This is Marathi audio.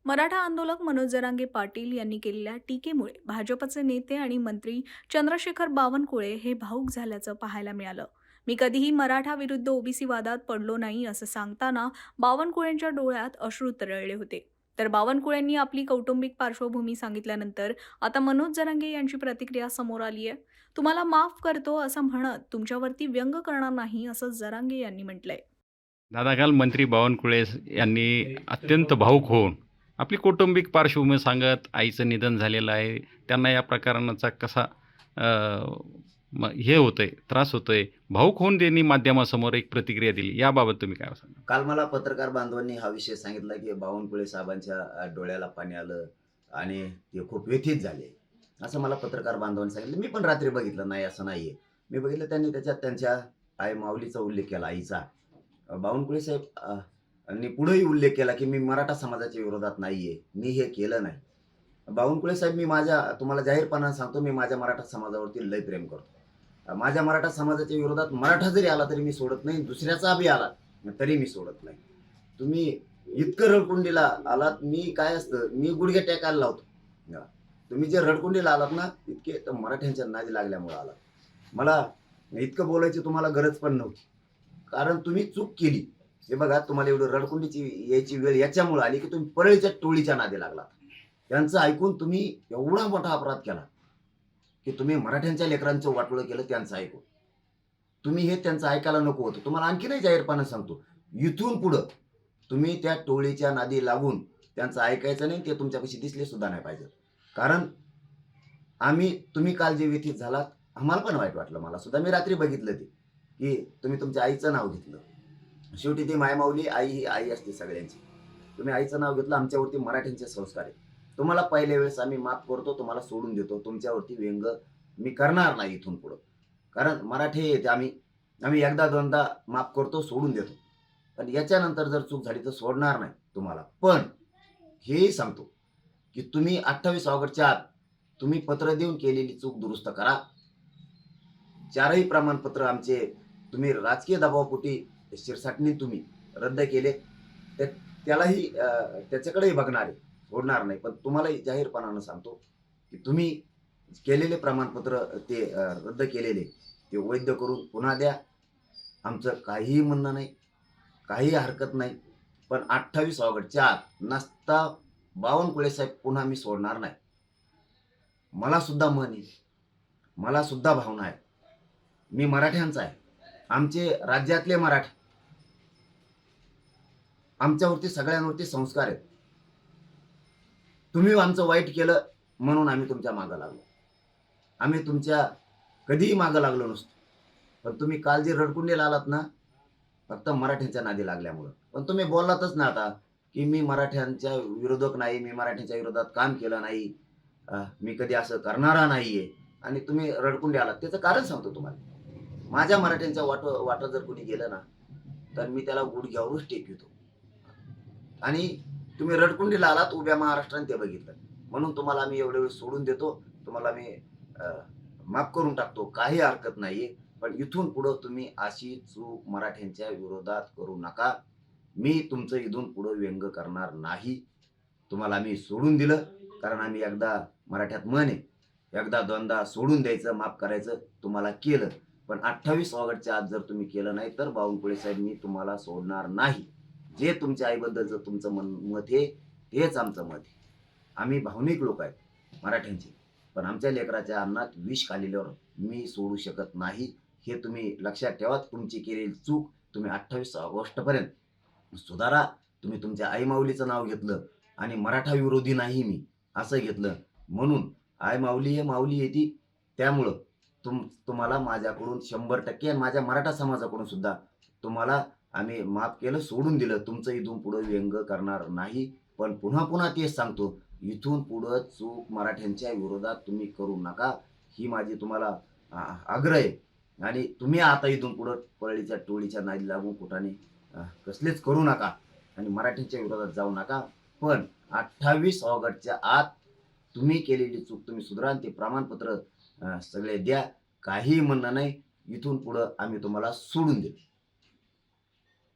मराठा आंदोलक मनोज जरांगे पाटील यांनी केलेल्या टीकेमुळे भाजपचे नेते आणि मंत्री चंद्रशेखर बावनकुळे हे भावूक झाल्याचं पाहायला मिळालं. मी कधीही मराठा विरुद्ध ओबीसी वादात पडलो नाही असं सांगताना बावनकुळेंच्या डोळ्यात अश्रू तरळले होते. तर बावनकुळेंनी आपली कौटुंबिक पार्श्वभूमी सांगितल्यानंतर आता मनोज जरांगे यांची प्रतिक्रिया समोर आली आहे. तुम्हाला माफ करतो असं म्हणत तुमच्यावरती व्यंग करणार नाही असं जरांगे यांनी म्हटलंय. दादा, काल मंत्री बावनकुळे यांनी अत्यंत भावूक होऊन आपली कौटुंबिक पार्श्वभूमी सांगत आईचं निधन झालेलं आहे, त्यांना या प्रकरणाचा कसा हे होतंय, त्रास होतोय, भावूक होऊन त्यांनी माध्यमासमोर एक प्रतिक्रिया दिली. याबाबत तुम्ही काय सांगा? काल मला पत्रकार बांधवांनी हा विषय सांगितला की बावनकुळे साहेबांच्या डोळ्याला पाणी आलं आणि ते खूप व्यथित झाले, असं मला पत्रकार बांधवांनी सांगितलं. मी पण रात्री बघितलं, नाही असं नाहीये. मी बघितलं, त्यांनी त्याच्यात त्यांच्या आई माऊलीचा उल्लेख केला, आईचा. बावनकुळे साहेब आणि पुढेही उल्लेख केला की मी मराठा समाजाच्या विरोधात नाहीये, मी हे केलं नाही. बावनकुळे साहेब, मी तुम्हाला जाहीरपणाने सांगतो, मी माझ्या मराठा समाजावरती लय प्रेम करतो. माझ्या मराठा समाजाच्या विरोधात मराठा जरी आला तरी मी सोडत नाही, दुसऱ्याचा बी आला तरी मी सोडत नाही. तुम्ही इतकं रडकुंडीला आलात, मी काय असतं, मी गुडघे टेकायला लावतो. तुम्ही जे रडकुंडीला आलात ना, इतके तर मराठ्यांच्या नादी लागल्यामुळे आलात. मला इतकं बोलायची तुम्हाला गरज पण नव्हती, कारण तुम्ही चूक केली. हे बघा, तुम्हाला एवढं रडकुंडीची यायची वेळ याच्यामुळे आली की तुम्ही परळीच्या टोळीच्या नादी लागलात. त्यांचं ऐकून तुम्ही एवढा मोठा अपराध केला की तुम्ही मराठ्यांच्या लेकरांचं वाटोळं केलं त्यांचं ऐकून. तुम्ही हे त्यांचं ऐकायला नको होतं. तुम्हाला आणखी नाही जाहीरपणे सांगतो, इथून पुढं तुम्ही त्या टोळीच्या नादी लागून त्यांचं ऐकायचं नाही, ते तुमच्यापाशी दिसले सुद्धा नाही पाहिजे. कारण तुम्ही काल जे व्यथित झालात, आम्हाला पण वाईट वाटलं. मला सुद्धा, मी रात्री बघितलं ते की तुम्ही तुमच्या आईचं नाव घेतलं. शेवटी ती मायमाऊली, आई ही आई असते सगळ्यांची. तुम्ही आईचं नाव घेतलं. आमच्यावरती मराठ्यांचे संस्कार आहेत. तुम्हाला पहिल्या वेळेस आम्ही माफ करतो, तुम्हाला सोडून देतो. तुमच्यावरती व्यंग मी करणार नाही इथून पुढं. कारण मराठी आहेत, आम्ही एकदा दोनदा माफ करतो, सोडून देतो. पण याच्यानंतर जर चूक झाली तर सोडणार नाही तुम्हाला. पण हेही सांगतो की तुम्ही 28 ऑगस्टच्या आत तुम्ही पत्र देऊन केलेली चूक दुरुस्त करा. 4ही प्रमाणपत्र आमचे तुम्ही राजकीय दबावापोटी शिरसाटणी तुम्ही रद्द केले, त्यालाही त्याच्याकडेही बघणार आहे, सोडणार नाही. पण तुम्हालाही जाहीरपणानं सांगतो की तुम्ही केलेले प्रमाणपत्र ते रद्द केलेले ते वैध करून पुन्हा द्या. आमचं काहीही म्हणणं नाही, काही हरकत नाही. पण 28 ऑगस्टच्या आत नसता बावनकुळे साहेब पुन्हा मी सोडणार नाही. मला सुद्धा मन आहे, मला सुद्धा भावना आहे. मी मराठ्यांचा आहे. आमचे राज्यातले मराठे, आमच्यावरती सगळ्यांवरती संस्कार आहेत. तुम्ही आमचं वाईट केलं म्हणून आम्ही तुमच्या मागं लागलो. आम्ही तुमच्या कधीही मागं लागलो नसतो. पण तुम्ही काल जे रडकुंडीला आलात ना, फक्त मराठ्यांच्या नादी लागल्यामुळं. पण तुम्ही बोललातच ना आता की मी मराठ्यांच्या विरोधक नाही, मी मराठ्यांच्या विरोधात काम केलं नाही, मी कधी असं करणारा नाहीये. आणि तुम्ही रडकुंडी आलात, त्याचं कारण सांगतो तुम्हाला. माझ्या मराठ्यांच्या वाट जर कोणी गेलं ना, तर मी त्याला गुडघ्यावरच टेकवितो. आणि तुम्ही रडकुंडीला आलात, उभ्या महाराष्ट्राने ते बघितलं. म्हणून तुम्हाला आम्ही एवढे वेळ सोडून देतो, तुम्हाला मी माफ करून टाकतो, काही हरकत नाहीये. पण इथून पुढं तुम्ही अशी चूक मराठ्यांच्या विरोधात करू नका. मी तुमचं इथून पुढं व्यंग करणार नाही. तुम्हाला आम्ही सोडून दिलं, कारण आम्ही एकदा, मराठ्यात म्हण आहे, एकदा दोनदा सोडून द्यायचं, माफ करायचं. तुम्हाला केलं. पण 28 ऑगस्टच्या आत जर तुम्ही केलं नाही तर बावनकुळे साहेब, मी तुम्हाला सोडणार नाही. जे तुमच्या आईबद्दलचं तुमचं मत आहे तेच आमचं मत आहे. आम्ही भावनिक लोक आहेत मराठ्यांचे, पण आमच्या लेकराच्या अन्नात विष खाल्ल्यावर मी सोडू शकत नाही. हे तुम्ही लक्षात ठेवा. तुमची केलेली चूक तुम्ही 28 ऑगस्टपर्यंत सुधारा. तुम्ही तुमच्या आई माऊलीचं नाव घेतलं आणि मराठा विरोधी नाही मी असं घेतलं, म्हणून आई माऊली हे माऊली येते. त्यामुळं तुम्हाला माझ्याकडून 100% आणि माझ्या मराठा समाजाकडून सुद्धा तुम्हाला आम्ही माफ केलं, सोडून दिलं. तुमचं इथून पुढं व्यंग करणार नाही. पण पुन्हा पुन्हा तेच सांगतो, इथून पुढं चूक मराठ्यांच्या विरोधात तुम्ही करू नका, ही माझी तुम्हाला आग्रह आहे. आणि तुम्ही आता इथून पुढं परळीच्या टोळीच्या नादी लागून कुठाने कसलेच करू नका आणि मराठ्यांच्या विरोधात जाऊ नका. पण 28 ऑगस्टच्या आत तुम्ही केलेली चूक तुम्ही सुधारा, ते प्रमाणपत्र सगळे द्या. काही म्हणणं नाही. इथून पुढं आम्ही तुम्हाला सोडून देऊ.